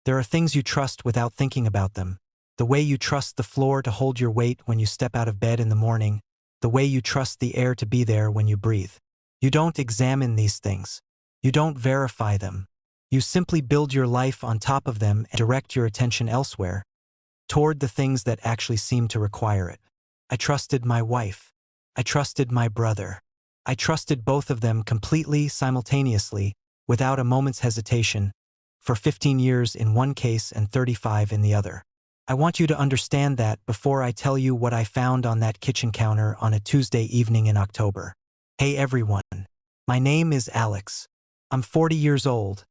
There are things you trust without thinking about them. The way you trust the floor to hold your weight when you step out of bed in the morning, the way you trust the air to be there when you breathe. You don't examine these things. You don't verify them. You simply build your life on top of them and direct your attention elsewhere, toward the things that actually seem to require it. I trusted my wife. I trusted my brother. I trusted both of them completely, simultaneously, without a moment's hesitation, for 15 years in one case and 35 in the other. I want you to understand that before I tell you what I found on that kitchen counter on a Tuesday evening in October. Hey everyone. My name is Alex. I'm 40 years old,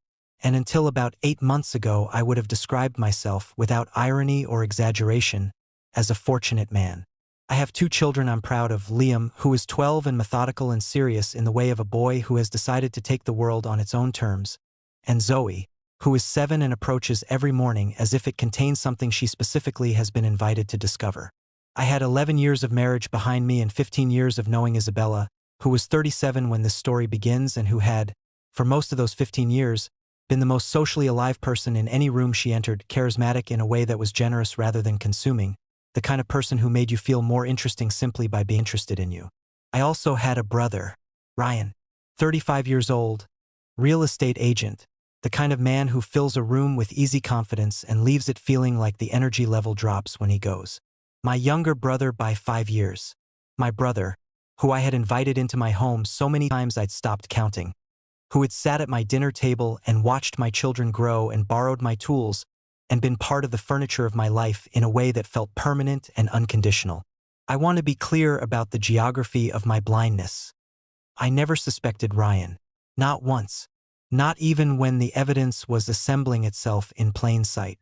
and until about 8 months ago I would have described myself, without irony or exaggeration, as a fortunate man. I have 2 children I'm proud of: Liam, who is 12 and methodical and serious in the way of a boy who has decided to take the world on its own terms, and Zoe, who is 7 and approaches every morning as if it contains something she specifically has been invited to discover. I had 11 years of marriage behind me and 15 years of knowing Isabella, who was 37 when this story begins and who had, for most of those 15 years, been the most socially alive person in any room she entered, charismatic in a way that was generous rather than consuming, the kind of person who made you feel more interesting simply by being interested in you. I also had a brother, Ryan, 35 years old, real estate agent, the kind of man who fills a room with easy confidence and leaves it feeling like the energy level drops when he goes. My younger brother by 5 years. My brother, who I had invited into my home so many times I'd stopped counting, who had sat at my dinner table and watched my children grow and borrowed my tools and been part of the furniture of my life in a way that felt permanent and unconditional. I want to be clear about the geography of my blindness. I never suspected Ryan. Not once. Not even when the evidence was assembling itself in plain sight.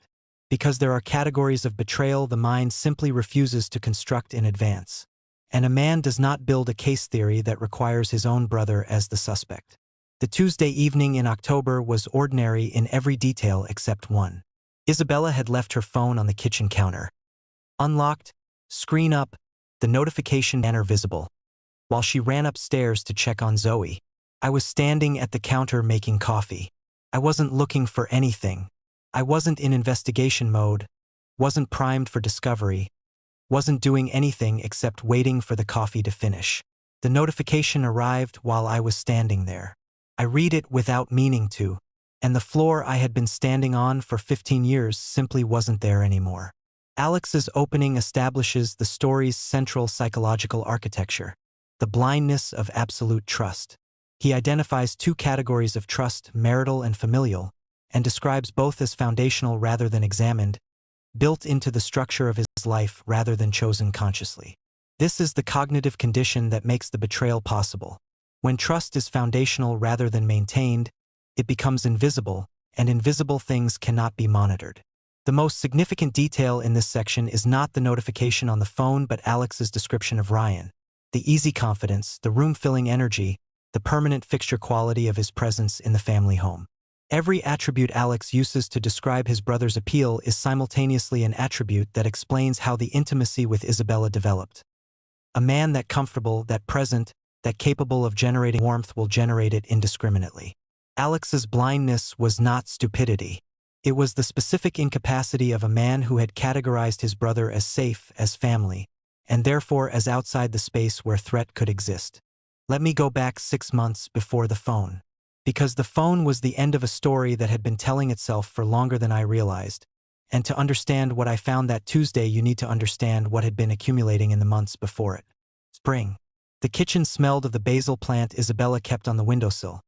Because there are categories of betrayal the mind simply refuses to construct in advance. And a man does not build a case theory that requires his own brother as the suspect. The Tuesday evening in October was ordinary in every detail except one. Isabella had left her phone on the kitchen counter. Unlocked, screen up, the notification banner visible. While she ran upstairs to check on Zoe, I was standing at the counter making coffee. I wasn't looking for anything. I wasn't in investigation mode, wasn't primed for discovery, wasn't doing anything except waiting for the coffee to finish. The notification arrived while I was standing there. I read it without meaning to, and the floor I had been standing on for 15 years simply wasn't there anymore. Alex's opening establishes the story's central psychological architecture, the blindness of absolute trust. He identifies 2 categories of trust, marital and familial, and describes both as foundational rather than examined, built into the structure of his life rather than chosen consciously. This is the cognitive condition that makes the betrayal possible. When trust is foundational rather than maintained, it becomes invisible, and invisible things cannot be monitored. The most significant detail in this section is not the notification on the phone but Alex's description of Ryan. The easy confidence, the room-filling energy, the permanent fixture quality of his presence in the family home. Every attribute Alex uses to describe his brother's appeal is simultaneously an attribute that explains how the intimacy with Isabella developed. A man that comfortable, that present, that capable of generating warmth will generate it indiscriminately. Alex's blindness was not stupidity. It was the specific incapacity of a man who had categorized his brother as safe, as family, and therefore as outside the space where threat could exist. Let me go back 6 months before the phone. Because the phone was the end of a story that had been telling itself for longer than I realized. And to understand what I found that Tuesday, you need to understand what had been accumulating in the months before it. Spring. The kitchen smelled of the basil plant Isabella kept on the windowsill.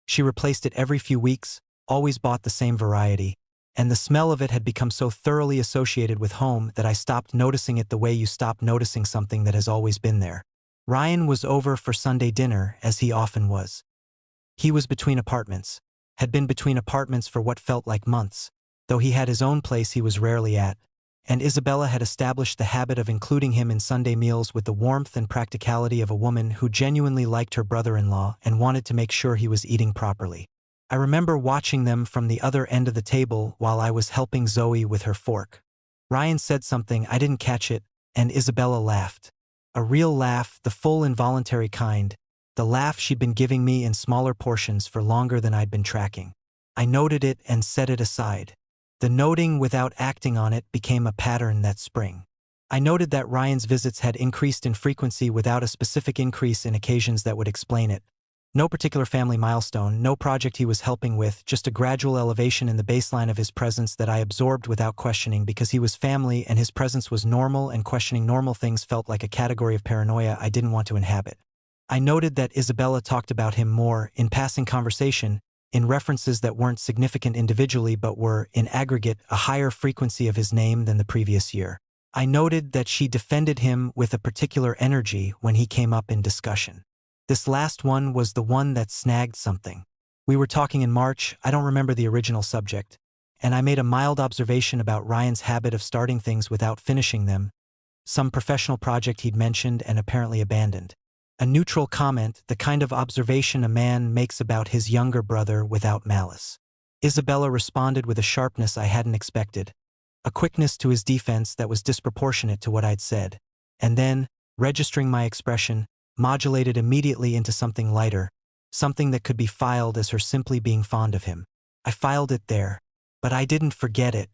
She replaced it every few weeks, always bought the same variety, and the smell of it had become so thoroughly associated with home that I stopped noticing it the way you stop noticing something that has always been there. Ryan was over for Sunday dinner, as he often was. He was between apartments, had been between apartments for what felt like months, though he had his own place he was rarely at, and Isabella had established the habit of including him in Sunday meals with the warmth and practicality of a woman who genuinely liked her brother-in-law and wanted to make sure he was eating properly. I remember watching them from the other end of the table while I was helping Zoe with her fork. Ryan said something, I didn't catch it, and Isabella laughed. A real laugh, the full involuntary kind, the laugh she'd been giving me in smaller portions for longer than I'd been tracking. I noted it and set it aside. The noting without acting on it became a pattern that spring. I noted that Ryan's visits had increased in frequency without a specific increase in occasions that would explain it. No particular family milestone, no project he was helping with, just a gradual elevation in the baseline of his presence that I absorbed without questioning because he was family and his presence was normal, and questioning normal things felt like a category of paranoia I didn't want to inhabit. I noted that Isabella talked about him more, in passing conversation, in references that weren't significant individually but were, in aggregate, a higher frequency of his name than the previous year. I noted that she defended him with a particular energy when he came up in discussion. This last one was the one that snagged something. We were talking in March, I don't remember the original subject, and I made a mild observation about Ryan's habit of starting things without finishing them, some professional project he'd mentioned and apparently abandoned. A neutral comment, the kind of observation a man makes about his younger brother without malice. Isabella responded with a sharpness I hadn't expected, a quickness to his defense that was disproportionate to what I'd said, and then, registering my expression, modulated immediately into something lighter, something that could be filed as her simply being fond of him. I filed it there, but I didn't forget it.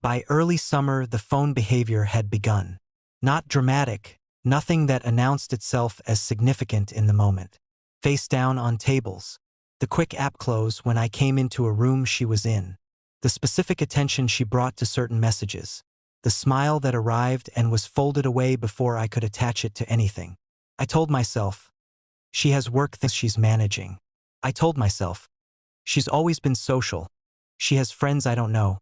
By early summer, the phone behavior had begun. Not dramatic, nothing that announced itself as significant in the moment. Face down on tables. The quick app close when I came into a room she was in. The specific attention she brought to certain messages. The smile that arrived and was folded away before I could attach it to anything. I told myself, she has work things she's managing. I told myself, she's always been social. She has friends I don't know.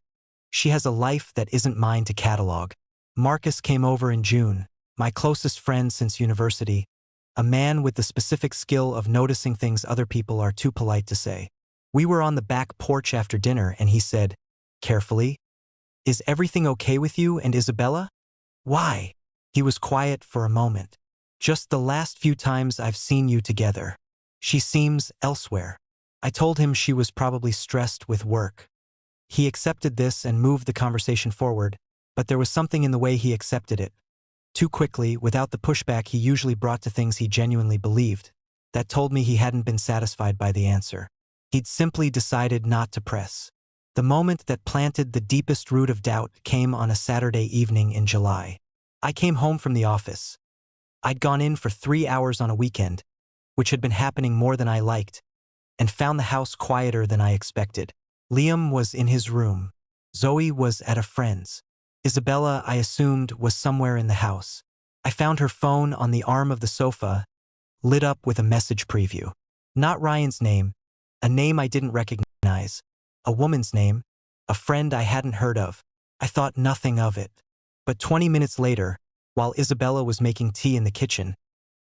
She has a life that isn't mine to catalog. Marcus came over in June, my closest friend since university, a man with the specific skill of noticing things other people are too polite to say. We were on the back porch after dinner and he said, carefully, "Is everything okay with you and Isabella?" "Why?" He was quiet for a moment. "Just the last few times I've seen you together. She seems elsewhere." I told him she was probably stressed with work. He accepted this and moved the conversation forward, but there was something in the way he accepted it. Too quickly, without the pushback he usually brought to things he genuinely believed, that told me he hadn't been satisfied by the answer. He'd simply decided not to press. The moment that planted the deepest root of doubt came on a Saturday evening in July. I came home from the office. I'd gone in for 3 hours on a weekend, which had been happening more than I liked, and found the house quieter than I expected. Liam was in his room. Zoe was at a friend's. Isabella, I assumed, was somewhere in the house. I found her phone on the arm of the sofa, lit up with a message preview. Not Ryan's name, a name I didn't recognize, a woman's name, a friend I hadn't heard of. I thought nothing of it. But 20 minutes later, while Isabella was making tea in the kitchen,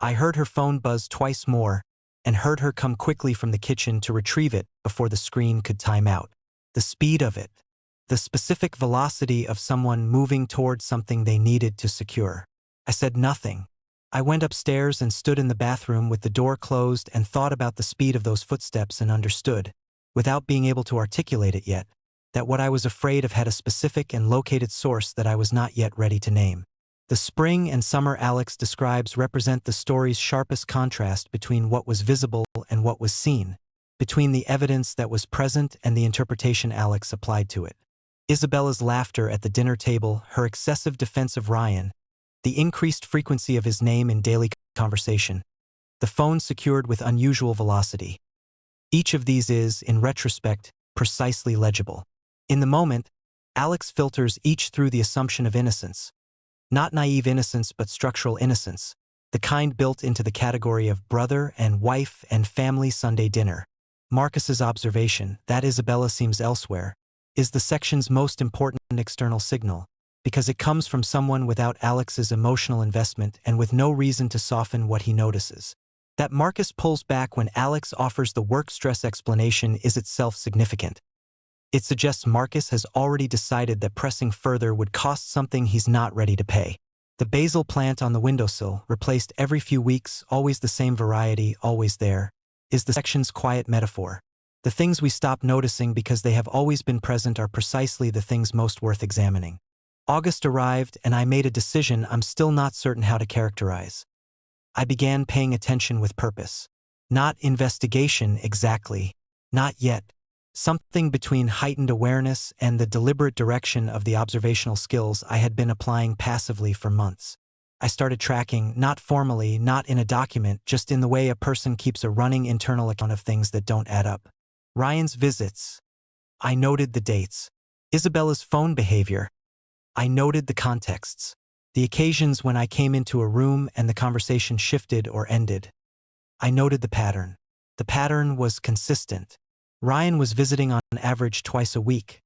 I heard her phone buzz twice more and heard her come quickly from the kitchen to retrieve it before the screen could time out. The speed of it. The specific velocity of someone moving towards something they needed to secure. I said nothing. I went upstairs and stood in the bathroom with the door closed and thought about the speed of those footsteps and understood, without being able to articulate it yet, that what I was afraid of had a specific and located source that I was not yet ready to name. The spring and summer Alex describes represent the story's sharpest contrast between what was visible and what was seen, between the evidence that was present and the interpretation Alex applied to it. Isabella's laughter at the dinner table, her excessive defense of Ryan, the increased frequency of his name in daily conversation, the phone secured with unusual velocity. Each of these is, in retrospect, precisely legible. In the moment, Alex filters each through the assumption of innocence. Not naive innocence but structural innocence, the kind built into the category of brother and wife and family Sunday dinner. Marcus's observation, that Isabella seems elsewhere, is the section's most important external signal, because it comes from someone without Alex's emotional investment and with no reason to soften what he notices. That Marcus pulls back when Alex offers the work stress explanation is itself significant. It suggests Marcus has already decided that pressing further would cost something he's not ready to pay. The basil plant on the windowsill, replaced every few weeks, always the same variety, always there, is the section's quiet metaphor. The things we stop noticing because they have always been present are precisely the things most worth examining. August arrived and I made a decision I'm still not certain how to characterize. I began paying attention with purpose. Not investigation exactly. Not yet. something between heightened awareness and the deliberate direction of the observational skills I had been applying passively for months. I started tracking, not formally, not in a document, just in the way a person keeps a running internal account of things that don't add up. Ryan's visits. I noted the dates. Isabella's phone behavior. I noted the contexts. The occasions when I came into a room and the conversation shifted or ended. I noted the pattern. The pattern was consistent. Ryan was visiting on average twice a week,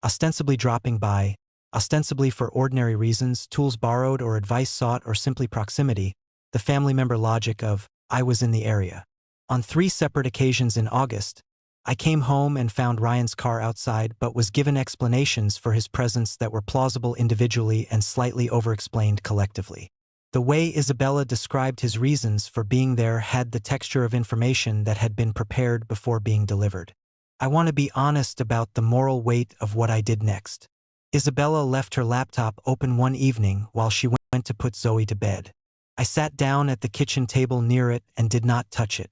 ostensibly dropping by, ostensibly for ordinary reasons, tools borrowed or advice sought or simply proximity, the family member logic of, I was in the area. On 3 separate occasions in August, I came home and found Ryan's car outside but was given explanations for his presence that were plausible individually and slightly over-explained collectively. The way Isabella described his reasons for being there had the texture of information that had been prepared before being delivered. I want to be honest about the moral weight of what I did next. Isabella left her laptop open one evening while she went to put Zoe to bed. I sat down at the kitchen table near it and did not touch it.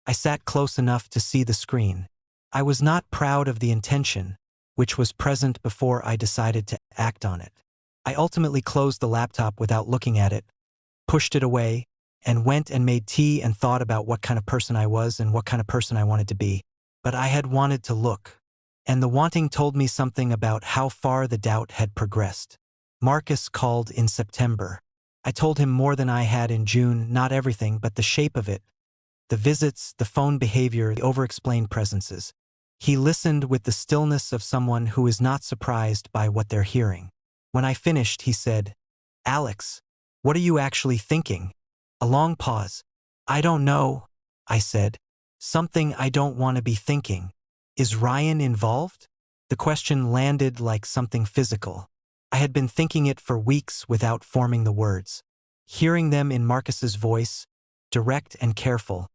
I sat close enough to see the screen. I was not proud of the intention, which was present before I decided to act on it. I ultimately closed the laptop without looking at it, pushed it away, and went and made tea and thought about what kind of person I was and what kind of person I wanted to be. But I had wanted to look. And the wanting told me something about how far the doubt had progressed. Marcus called in September. I told him more than I had in June, not everything, but the shape of it. The visits, the phone behavior, the over-explained presences. He listened with the stillness of someone who is not surprised by what they're hearing. When I finished, he said, Alex, what are you actually thinking? A long pause. I don't know, I said. Something I don't want to be thinking. Is Ryan involved? The question landed like something physical. I had been thinking it for weeks without forming the words. Hearing them in Marcus's voice, direct and careful,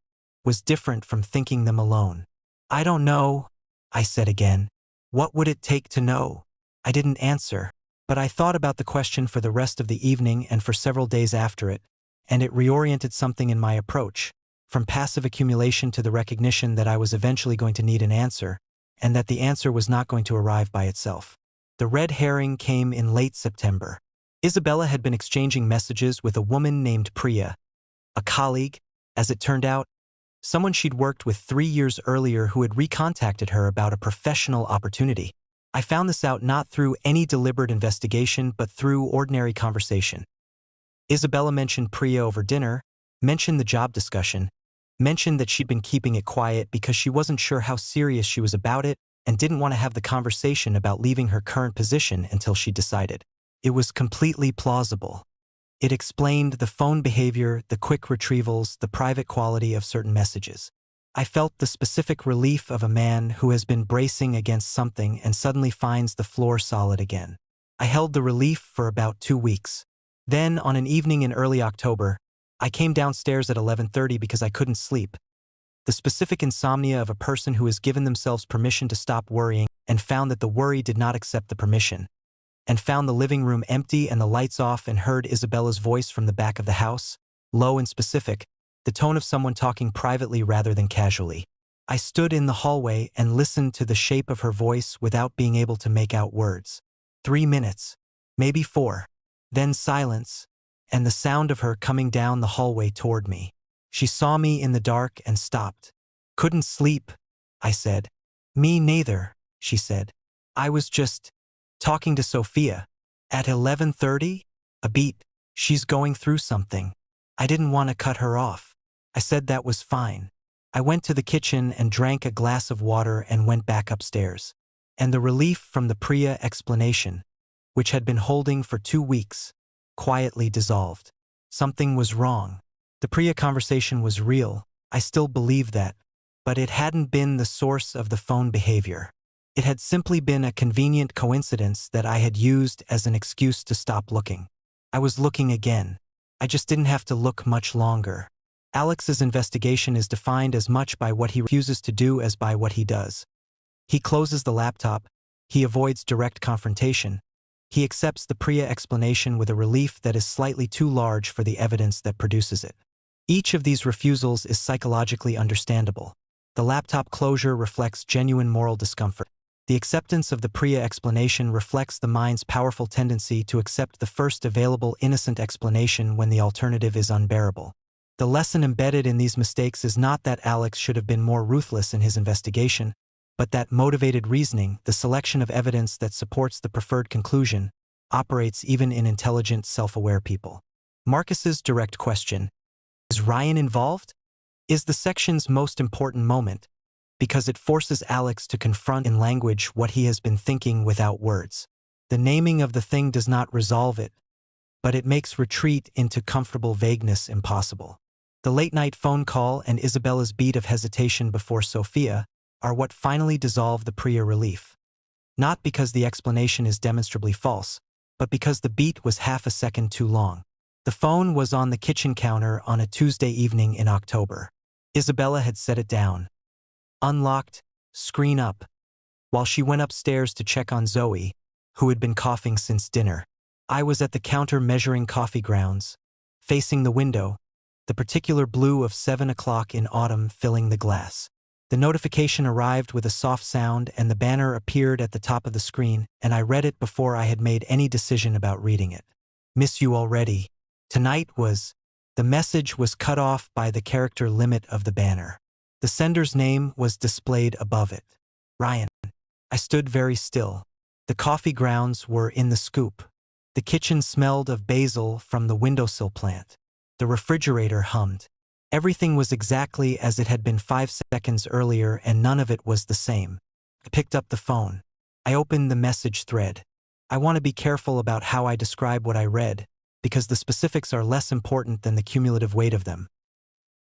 was different from thinking them alone. I don't know, I said again. What would it take to know? I didn't answer, but I thought about the question for the rest of the evening and for several days after it, and it reoriented something in my approach, from passive accumulation to the recognition that I was eventually going to need an answer, and that the answer was not going to arrive by itself. The red herring came in late September. Isabella had been exchanging messages with a woman named Priya, a colleague, as it turned out, someone she'd worked with 3 years earlier who had recontacted her about a professional opportunity. I found this out not through any deliberate investigation but through ordinary conversation. Isabella mentioned Priya over dinner, mentioned the job discussion, mentioned that she'd been keeping it quiet because she wasn't sure how serious she was about it and didn't want to have the conversation about leaving her current position until she decided. It was completely plausible. It explained the phone behavior, the quick retrievals, the private quality of certain messages. I felt the specific relief of a man who has been bracing against something and suddenly finds the floor solid again. I held the relief for about 2 weeks. Then, on an evening in early October, I came downstairs at 11:30 because I couldn't sleep. The specific insomnia of a person who has given themselves permission to stop worrying and found that the worry did not accept the permission, and found the living room empty and the lights off and heard Isabella's voice from the back of the house, low and specific, the tone of someone talking privately rather than casually. I stood in the hallway and listened to the shape of her voice without being able to make out words. 3 minutes, maybe 4, then silence, and the sound of her coming down the hallway toward me. She saw me in the dark and stopped. Couldn't sleep, I said. Me neither, she said. I was just talking to Sophia. At 11:30? A beat. She's going through something. I didn't want to cut her off. I said that was fine. I went to the kitchen and drank a glass of water and went back upstairs. And the relief from the Priya explanation, which had been holding for 2 weeks, quietly dissolved. Something was wrong. The Priya conversation was real. I still believed that. But it hadn't been the source of the phone behavior. It had simply been a convenient coincidence that I had used as an excuse to stop looking. I was looking again. I just didn't have to look much longer. Alex's investigation is defined as much by what he refuses to do as by what he does. He closes the laptop. He avoids direct confrontation. He accepts the Priya explanation with a relief that is slightly too large for the evidence that produces it. Each of these refusals is psychologically understandable. The laptop closure reflects genuine moral discomfort. The acceptance of the Priya explanation reflects the mind's powerful tendency to accept the first available innocent explanation when the alternative is unbearable. The lesson embedded in these mistakes is not that Alex should have been more ruthless in his investigation, but that motivated reasoning, the selection of evidence that supports the preferred conclusion, operates even in intelligent, self-aware people. Marcus's direct question, is Ryan involved? Is the section's most important moment, because it forces Alex to confront in language what he has been thinking without words. The naming of the thing does not resolve it, but it makes retreat into comfortable vagueness impossible. The late-night phone call and Isabella's beat of hesitation before Sophia are what finally dissolve the Priya relief. Not because the explanation is demonstrably false, but because the beat was half a second too long. The phone was on the kitchen counter on a Tuesday evening in October. Isabella had set it down. Unlocked, screen up, while she went upstairs to check on Zoe, who had been coughing since dinner. I was at the counter measuring coffee grounds, facing the window, the particular blue of 7 o'clock in autumn filling the glass. The notification arrived with a soft sound and the banner appeared at the top of the screen, and I read it before I had made any decision about reading it. Miss you already. Tonight was. The message was cut off by the character limit of the banner. The sender's name was displayed above it. Ryan. I stood very still. The coffee grounds were in the scoop. The kitchen smelled of basil from the windowsill plant. The refrigerator hummed. Everything was exactly as it had been 5 seconds earlier, and none of it was the same. I picked up the phone. I opened the message thread. I want to be careful about how I describe what I read, because the specifics are less important than the cumulative weight of them.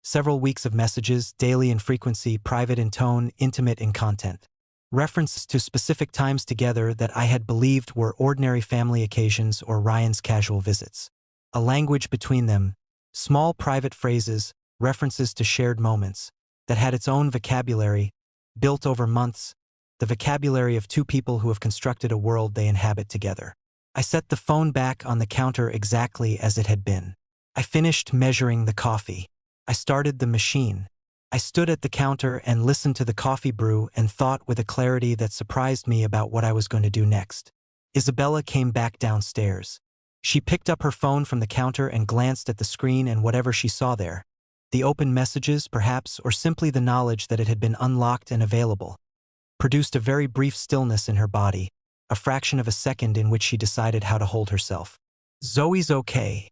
Several weeks of messages, daily in frequency, private in tone, intimate in content. References to specific times together that I had believed were ordinary family occasions or Ryan's casual visits. A language between them, small private phrases, references to shared moments, that had its own vocabulary, built over months, the vocabulary of two people who have constructed a world they inhabit together. I set the phone back on the counter exactly as it had been. I finished measuring the coffee. I started the machine. I stood at the counter and listened to the coffee brew and thought with a clarity that surprised me about what I was going to do next. Isabella came back downstairs. She picked up her phone from the counter and glanced at the screen, and whatever she saw there, the open messages perhaps, or simply the knowledge that it had been unlocked and available, produced a very brief stillness in her body, a fraction of a second in which she decided how to hold herself. Zoe's okay,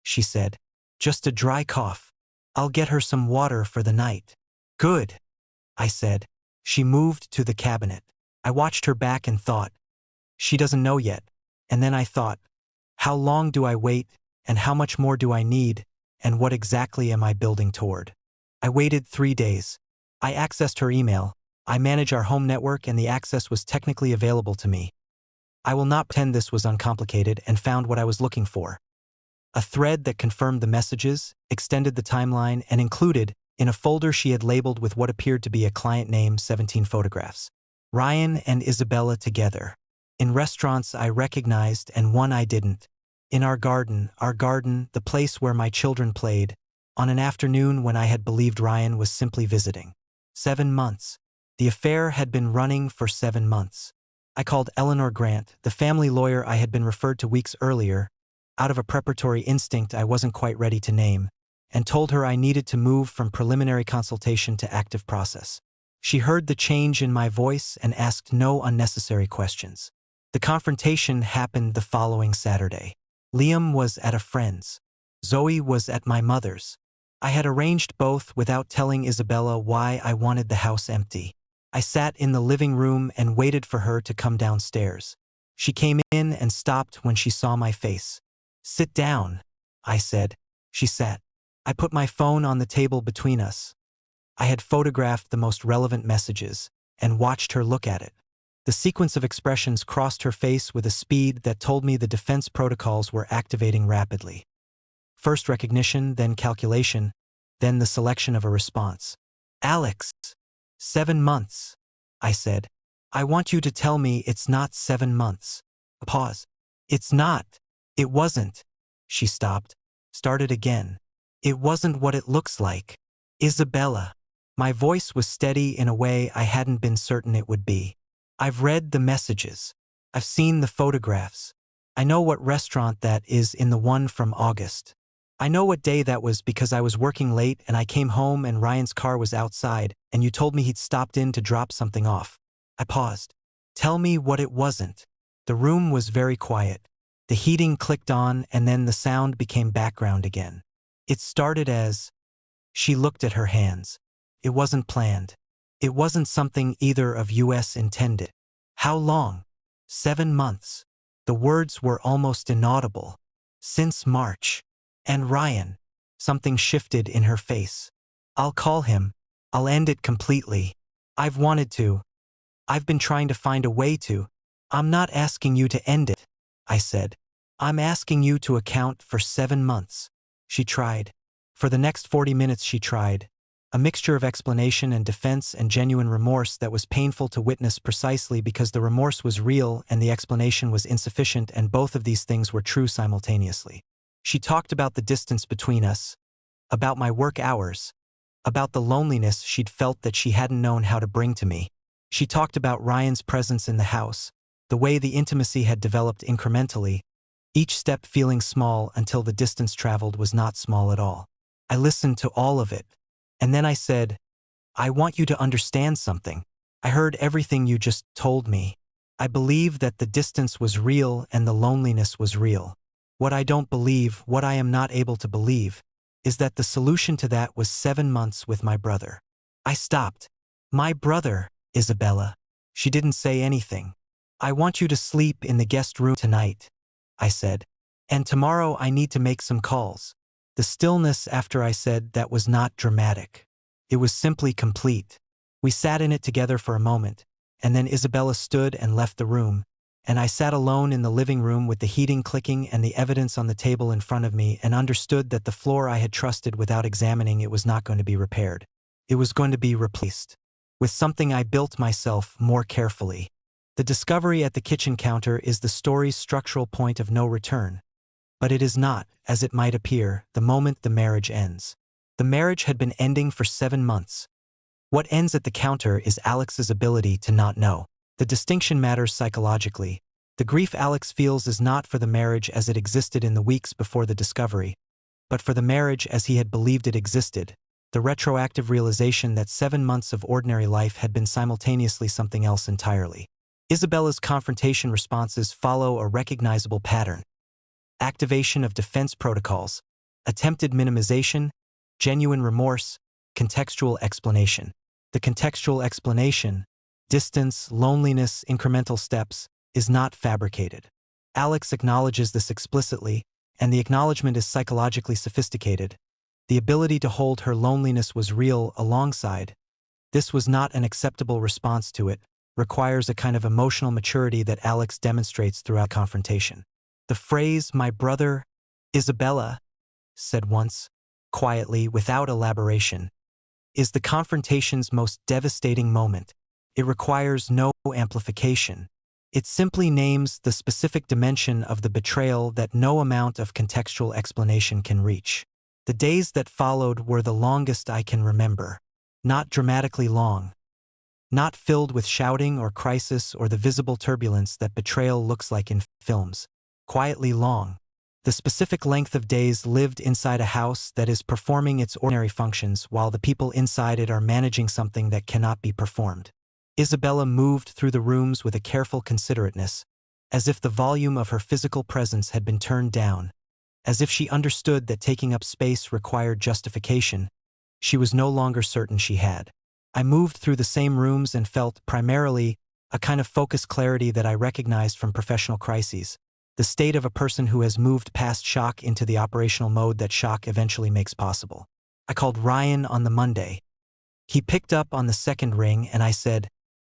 she said. Just a dry cough. I'll get her some water for the night. Good, I said. She moved to the cabinet. I watched her back and thought, she doesn't know yet. And then I thought, how long do I wait, and how much more do I need, and what exactly am I building toward? I waited 3 days. I accessed her email. I manage our home network, and the access was technically available to me. I will not pretend this was uncomplicated, and found what I was looking for. A thread that confirmed the messages, extended the timeline, and included, in a folder she had labeled with what appeared to be a client name, 17 photographs. Ryan and Isabella together. In restaurants I recognized and one I didn't. In our garden, the place where my children played, on an afternoon when I had believed Ryan was simply visiting. 7 months. The affair had been running for 7 months. I called Eleanor Grant, the family lawyer I had been referred to weeks earlier, out of a preparatory instinct I wasn't quite ready to name, and told her I needed to move from preliminary consultation to active process. She heard the change in my voice and asked no unnecessary questions. The confrontation happened the following Saturday. Liam was at a friend's. Zoe was at my mother's. I had arranged both without telling Isabella why I wanted the house empty. I sat in the living room and waited for her to come downstairs. She came in and stopped when she saw my face. Sit down, I said. She sat. I put my phone on the table between us. I had photographed the most relevant messages and watched her look at it. The sequence of expressions crossed her face with a speed that told me the defense protocols were activating rapidly. First recognition, then calculation, then the selection of a response. Alex, 7 months, I said. I want you to tell me it's not 7 months. A pause. It's not. It wasn't. She stopped. Started again. It wasn't what it looks like. Isabella. My voice was steady in a way I hadn't been certain it would be. I've read the messages. I've seen the photographs. I know what restaurant that is in the one from August. I know what day that was because I was working late and I came home and Ryan's car was outside and you told me he'd stopped in to drop something off. I paused. Tell me what it wasn't. The room was very quiet. The heating clicked on and then the sound became background again. It started as, she looked at her hands. It wasn't planned. It wasn't something either of us intended. How long? 7 months. The words were almost inaudible. Since March. And Ryan. Something shifted in her face. I'll call him. I'll end it completely. I've wanted to. I've been trying to find a way to. I'm not asking you to end it, I said. I'm asking you to account for 7 months. She tried. For the next 40 minutes she tried. A mixture of explanation and defense and genuine remorse that was painful to witness precisely because the remorse was real and the explanation was insufficient, and both of these things were true simultaneously. She talked about the distance between us, about my work hours, about the loneliness she'd felt that she hadn't known how to bring to me. She talked about Ryan's presence in the house, the way the intimacy had developed incrementally, each step feeling small until the distance traveled was not small at all. I listened to all of it, and then I said, I want you to understand something. I heard everything you just told me. I believe that the distance was real and the loneliness was real. What I don't believe, what I am not able to believe, is that the solution to that was 7 months with my brother. I stopped. My brother, Isabella. She didn't say anything. I want you to sleep in the guest room tonight, I said. And tomorrow I need to make some calls. The stillness after I said that was not dramatic. It was simply complete. We sat in it together for a moment, and then Isabella stood and left the room, and I sat alone in the living room with the heating clicking and the evidence on the table in front of me, and understood that the floor I had trusted without examining it was not going to be repaired. It was going to be replaced with something I built myself more carefully. The discovery at the kitchen counter is the story's structural point of no return. But it is not, as it might appear, the moment the marriage ends. The marriage had been ending for 7 months. What ends at the counter is Alex's ability to not know. The distinction matters psychologically. The grief Alex feels is not for the marriage as it existed in the weeks before the discovery, but for the marriage as he had believed it existed, the retroactive realization that 7 months of ordinary life had been simultaneously something else entirely. Isabella's confrontation responses follow a recognizable pattern. Activation of defense protocols, attempted minimization, genuine remorse, contextual explanation. The contextual explanation, distance, loneliness, incremental steps, is not fabricated. Alex acknowledges this explicitly, and the acknowledgement is psychologically sophisticated. The ability to hold her loneliness was real alongside. This was not an acceptable response to it, requires a kind of emotional maturity that Alex demonstrates throughout confrontation. The phrase, my brother, Isabella, said once, quietly, without elaboration, is the confrontation's most devastating moment. It requires no amplification. It simply names the specific dimension of the betrayal that no amount of contextual explanation can reach. The days that followed were the longest I can remember. Not dramatically long. Not filled with shouting or crisis or the visible turbulence that betrayal looks like in films. Quietly long. The specific length of days lived inside a house that is performing its ordinary functions while the people inside it are managing something that cannot be performed. Isabella moved through the rooms with a careful considerateness, as if the volume of her physical presence had been turned down, as if she understood that taking up space required justification. She was no longer certain she had. I moved through the same rooms and felt, primarily, a kind of focused clarity that I recognized from professional crises. The state of a person who has moved past shock into the operational mode that shock eventually makes possible. I called Ryan on the Monday. He picked up on the second ring and I said,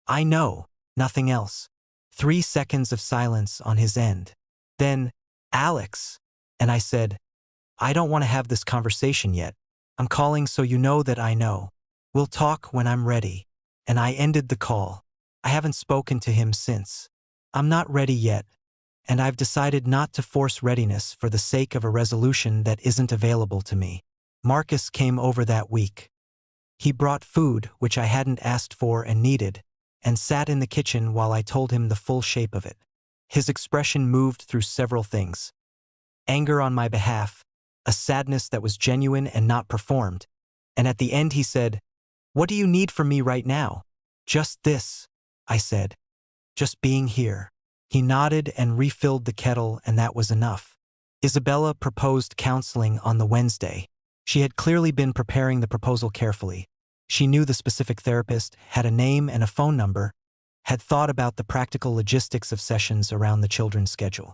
I know, nothing else. 3 seconds of silence on his end. Then, Alex, and I said, I don't want to have this conversation yet. I'm calling so you know that I know. We'll talk when I'm ready. And I ended the call. I haven't spoken to him since. I'm not ready yet. And I've decided not to force readiness for the sake of a resolution that isn't available to me. Marcus came over that week. He brought food, which I hadn't asked for and needed, and sat in the kitchen while I told him the full shape of it. His expression moved through several things. Anger on my behalf, a sadness that was genuine and not performed, and at the end he said, "What do you need from me right now?" "Just this," I said. "Just being here." He nodded and refilled the kettle, and that was enough. Isabella proposed counseling on the Wednesday. She had clearly been preparing the proposal carefully. She knew the specific therapist, had a name and a phone number, had thought about the practical logistics of sessions around the children's schedule.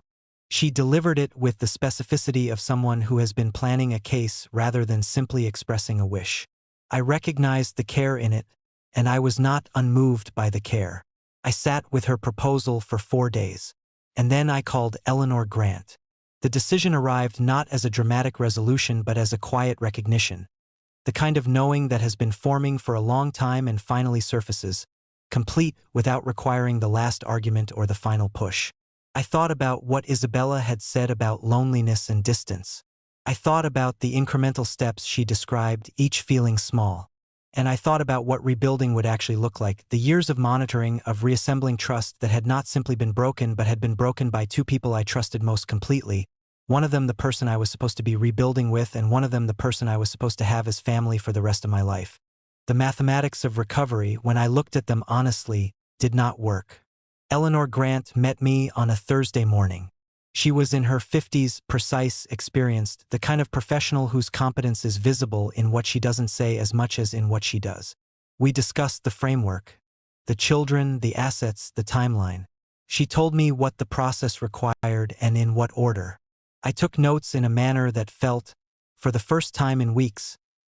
She delivered it with the specificity of someone who has been planning a case rather than simply expressing a wish. I recognized the care in it, and I was not unmoved by the care. I sat with her proposal for 4 days, and then I called Eleanor Grant. The decision arrived not as a dramatic resolution but as a quiet recognition, the kind of knowing that has been forming for a long time and finally surfaces, complete without requiring the last argument or the final push. I thought about what Isabella had said about loneliness and distance. I thought about the incremental steps she described, each feeling small. And I thought about what rebuilding would actually look like, the years of monitoring, of reassembling trust that had not simply been broken but had been broken by two people I trusted most completely, one of them the person I was supposed to be rebuilding with and one of them the person I was supposed to have as family for the rest of my life. The mathematics of recovery, when I looked at them honestly, did not work. Eleanor Grant met me on a Thursday morning. She was in her 50s, precise, experienced, the kind of professional whose competence is visible in what she doesn't say as much as in what she does. We discussed the framework, the children, the assets, the timeline. She told me what the process required and in what order. I took notes in a manner that felt, for the first time in weeks,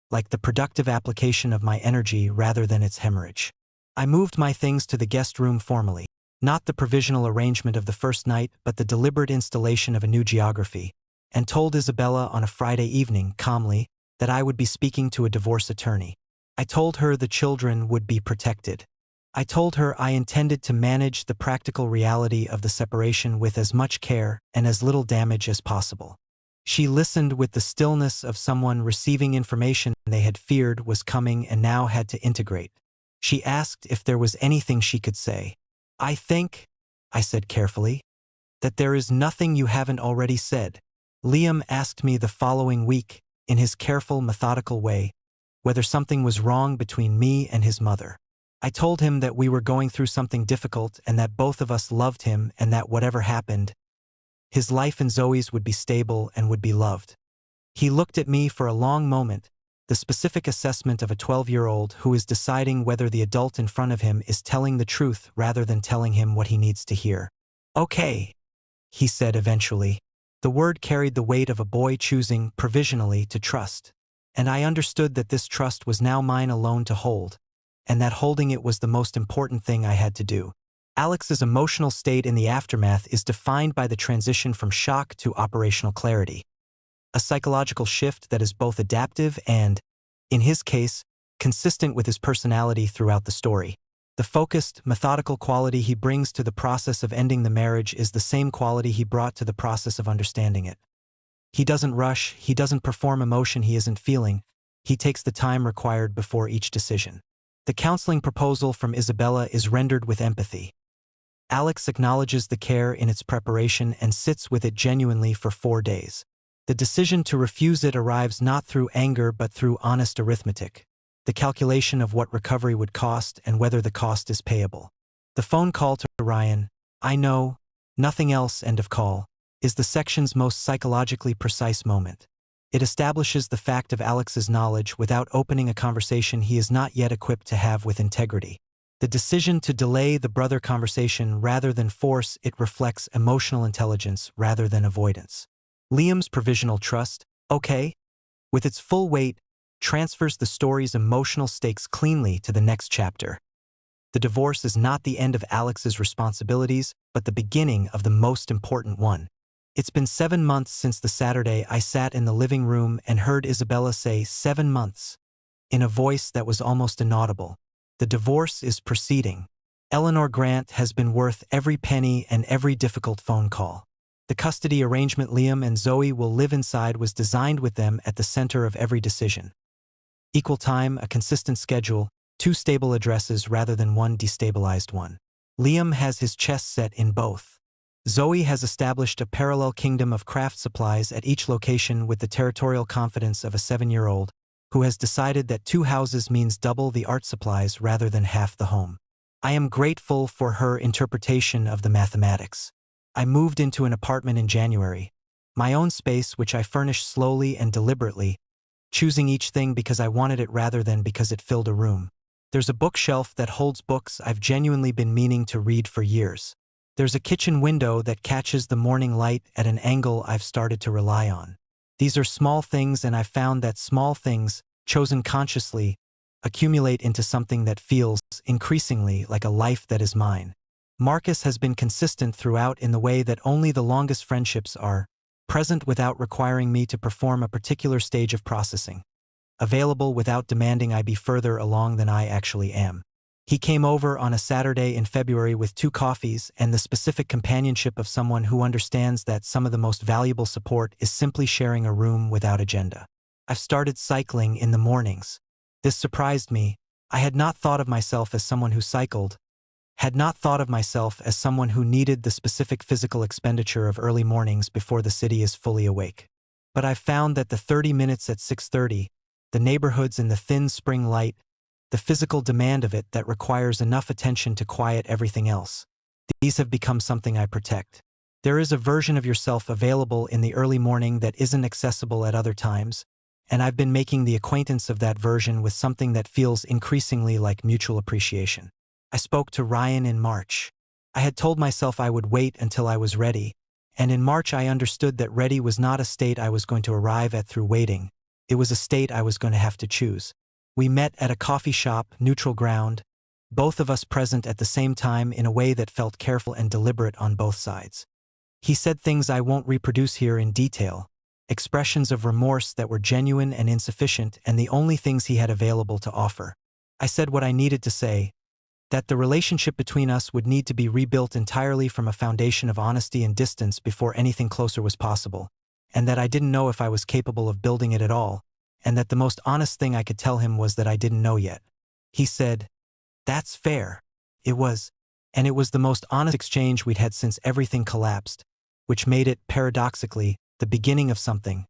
like the productive application of my energy rather than its hemorrhage. I moved my things to the guest room formally. Not the provisional arrangement of the first night, but the deliberate installation of a new geography, and told Isabella on a Friday evening, calmly, that I would be speaking to a divorce attorney. I told her the children would be protected. I told her I intended to manage the practical reality of the separation with as much care and as little damage as possible. She listened with the stillness of someone receiving information they had feared was coming and now had to integrate. She asked if there was anything she could say. "I think," I said carefully, "that there is nothing you haven't already said." Liam asked me the following week, in his careful, methodical way, whether something was wrong between me and his mother. I told him that we were going through something difficult and that both of us loved him and that whatever happened, his life and Zoe's would be stable and would be loved. He looked at me for a long moment, the specific assessment of a 12-year-old who is deciding whether the adult in front of him is telling the truth rather than telling him what he needs to hear. "Okay," he said eventually. The word carried the weight of a boy choosing, provisionally, to trust. And I understood that this trust was now mine alone to hold, and that holding it was the most important thing I had to do. Alex's emotional state in the aftermath is defined by the transition from shock to operational clarity. A psychological shift that is both adaptive and, in his case, consistent with his personality throughout the story. The focused, methodical quality he brings to the process of ending the marriage is the same quality he brought to the process of understanding it. He doesn't rush, he doesn't perform emotion he isn't feeling, he takes the time required before each decision. The counseling proposal from Isabella is rendered with empathy. Alex acknowledges the care in its preparation and sits with it genuinely for 4 days. The decision to refuse it arrives not through anger but through honest arithmetic, the calculation of what recovery would cost and whether the cost is payable. The phone call to Ryan, "I know, nothing else, end of call," is the section's most psychologically precise moment. It establishes the fact of Alex's knowledge without opening a conversation he is not yet equipped to have with integrity. The decision to delay the brother conversation rather than force it reflects emotional intelligence rather than avoidance. Liam's provisional trust, "Okay," with its full weight, transfers the story's emotional stakes cleanly to the next chapter. The divorce is not the end of Alex's responsibilities, but the beginning of the most important one. It's been 7 months since the Saturday I sat in the living room and heard Isabella say 7 months, in a voice that was almost inaudible. The divorce is proceeding. Eleanor Grant has been worth every penny and every difficult phone call. The custody arrangement Liam and Zoe will live inside was designed with them at the center of every decision. Equal time, a consistent schedule, 2 stable addresses rather than 1 destabilized one. Liam has his chess set in both. Zoe has established a parallel kingdom of craft supplies at each location with the territorial confidence of a 7-year-old who has decided that 2 houses means double the art supplies rather than half the home. I am grateful for her interpretation of the mathematics. I moved into an apartment in January, my own space which I furnished slowly and deliberately, choosing each thing because I wanted it rather than because it filled a room. There's a bookshelf that holds books I've genuinely been meaning to read for years. There's a kitchen window that catches the morning light at an angle I've started to rely on. These are small things, and I've found that small things, chosen consciously, accumulate into something that feels, increasingly, like a life that is mine. Marcus has been consistent throughout in the way that only the longest friendships are, present without requiring me to perform a particular stage of processing, available without demanding I be further along than I actually am. He came over on a Saturday in February with 2 coffees and the specific companionship of someone who understands that some of the most valuable support is simply sharing a room without agenda. I've started cycling in the mornings. This surprised me. I had not thought of myself as someone who cycled, had not thought of myself as someone who needed the specific physical expenditure of early mornings before the city is fully awake. But I've found that the 30 minutes at 6:30, the neighborhoods in the thin spring light, the physical demand of it that requires enough attention to quiet everything else, these have become something I protect. There is a version of yourself available in the early morning that isn't accessible at other times, and I've been making the acquaintance of that version with something that feels increasingly like mutual appreciation. I spoke to Ryan in March. I had told myself I would wait until I was ready, and in March I understood that ready was not a state I was going to arrive at through waiting. It was a state I was going to have to choose. We met at a coffee shop, neutral ground, both of us present at the same time in a way that felt careful and deliberate on both sides. He said things I won't reproduce here in detail, expressions of remorse that were genuine and insufficient and the only things he had available to offer. I said what I needed to say, that the relationship between us would need to be rebuilt entirely from a foundation of honesty and distance before anything closer was possible, and that I didn't know if I was capable of building it at all, and that the most honest thing I could tell him was that I didn't know yet. He said, "That's fair." It was the most honest exchange we'd had since everything collapsed, which made it, paradoxically, the beginning of something.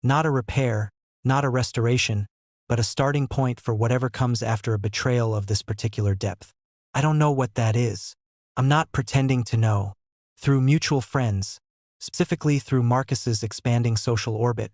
Not a repair, not a restoration, but a starting point for whatever comes after a betrayal of this particular depth. I don't know what that is. I'm not pretending to know. Through mutual friends, specifically through Marcus's expanding social orbit,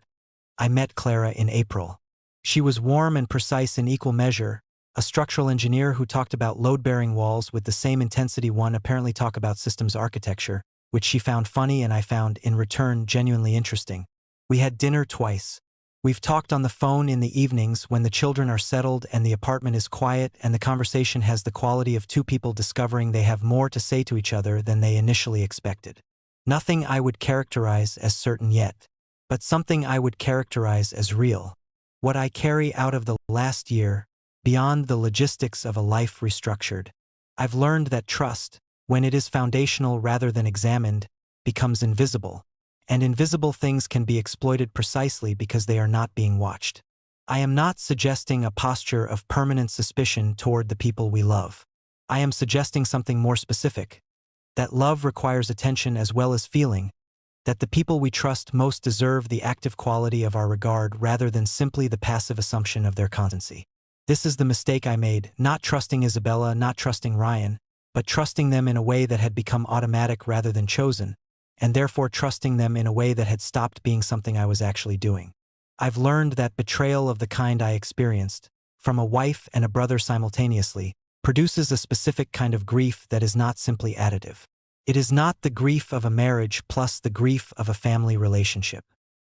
I met Clara in April. She was warm and precise in equal measure, a structural engineer who talked about load-bearing walls with the same intensity one apparently talk about systems architecture, which she found funny and I found, in return, genuinely interesting. We had dinner twice. We've talked on the phone in the evenings when the children are settled and the apartment is quiet and the conversation has the quality of 2 people discovering they have more to say to each other than they initially expected. Nothing I would characterize as certain yet, but something I would characterize as real. What I carry out of the last year, beyond the logistics of a life restructured. I've learned that trust, when it is foundational rather than examined, becomes invisible. And invisible things can be exploited precisely because they are not being watched. I am not suggesting a posture of permanent suspicion toward the people we love. I am suggesting something more specific. That love requires attention as well as feeling, that the people we trust most deserve the active quality of our regard rather than simply the passive assumption of their constancy. This is the mistake I made, not trusting Isabella, not trusting Ryan, but trusting them in a way that had become automatic rather than chosen, and therefore trusting them in a way that had stopped being something I was actually doing. I've learned that betrayal of the kind I experienced, from a wife and a brother simultaneously, produces a specific kind of grief that is not simply additive. It is not the grief of a marriage plus the grief of a family relationship.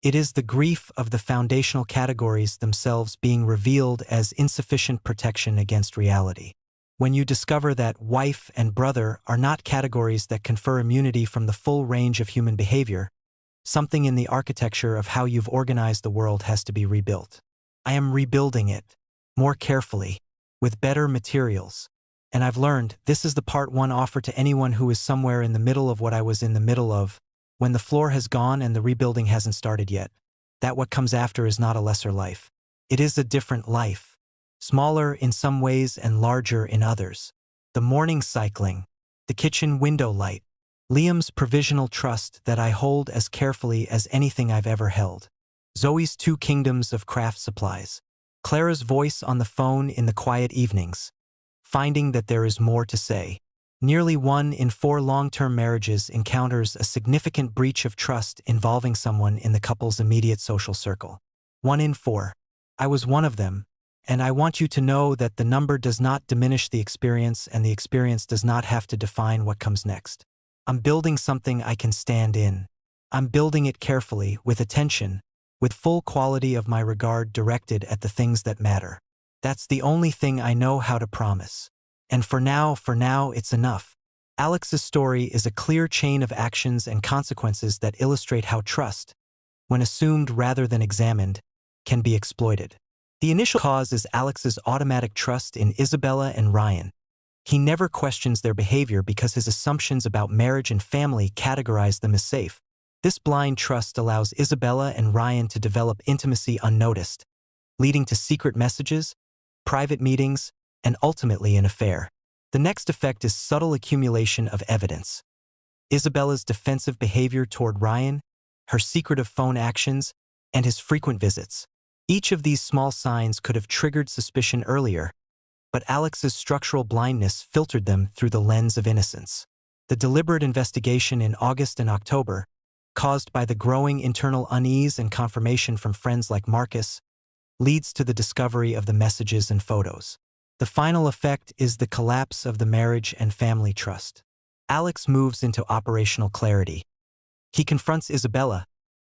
It is the grief of the foundational categories themselves being revealed as insufficient protection against reality. When you discover that wife and brother are not categories that confer immunity from the full range of human behavior, something in the architecture of how you've organized the world has to be rebuilt. I am rebuilding it, more carefully, with better materials. And I've learned this is the part one offer to anyone who is somewhere in the middle of what I was in the middle of, when the floor has gone and the rebuilding hasn't started yet, that what comes after is not a lesser life. It is a different life. Smaller in some ways and larger in others. The morning cycling. The kitchen window light. Liam's provisional trust that I hold as carefully as anything I've ever held. Zoe's two kingdoms of craft supplies. Clara's voice on the phone in the quiet evenings. Finding that there is more to say. Nearly 1 in 4 long-term marriages encounters a significant breach of trust involving someone in the couple's immediate social circle. 1 in 4. I was one of them, and I want you to know that the number does not diminish the experience, and the experience does not have to define what comes next. I'm building something I can stand in. I'm building it carefully, with attention, with full quality of my regard directed at the things that matter. That's the only thing I know how to promise. And for now, it's enough. Alex's story is a clear chain of actions and consequences that illustrate how trust, when assumed rather than examined, can be exploited. The initial cause is Alex's automatic trust in Isabella and Ryan. He never questions their behavior because his assumptions about marriage and family categorize them as safe. This blind trust allows Isabella and Ryan to develop intimacy unnoticed, leading to secret messages, private meetings, and ultimately an affair. The next effect is subtle accumulation of evidence. Isabella's defensive behavior toward Ryan, her secretive phone actions, and his frequent visits. Each of these small signs could have triggered suspicion earlier, but Alex's structural blindness filtered them through the lens of innocence. The deliberate investigation in August and October, caused by the growing internal unease and confirmation from friends like Marcus, leads to the discovery of the messages and photos. The final effect is the collapse of the marriage and family trust. Alex moves into operational clarity. He confronts Isabella,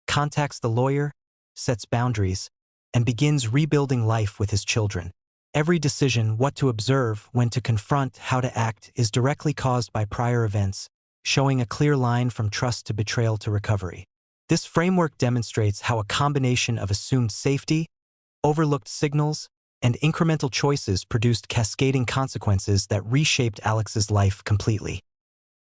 contacts the lawyer, sets boundaries, and begins rebuilding life with his children. Every decision, what to observe, when to confront, how to act, is directly caused by prior events, showing a clear line from trust to betrayal to recovery. This framework demonstrates how a combination of assumed safety, overlooked signals, and incremental choices produced cascading consequences that reshaped Alex's life completely.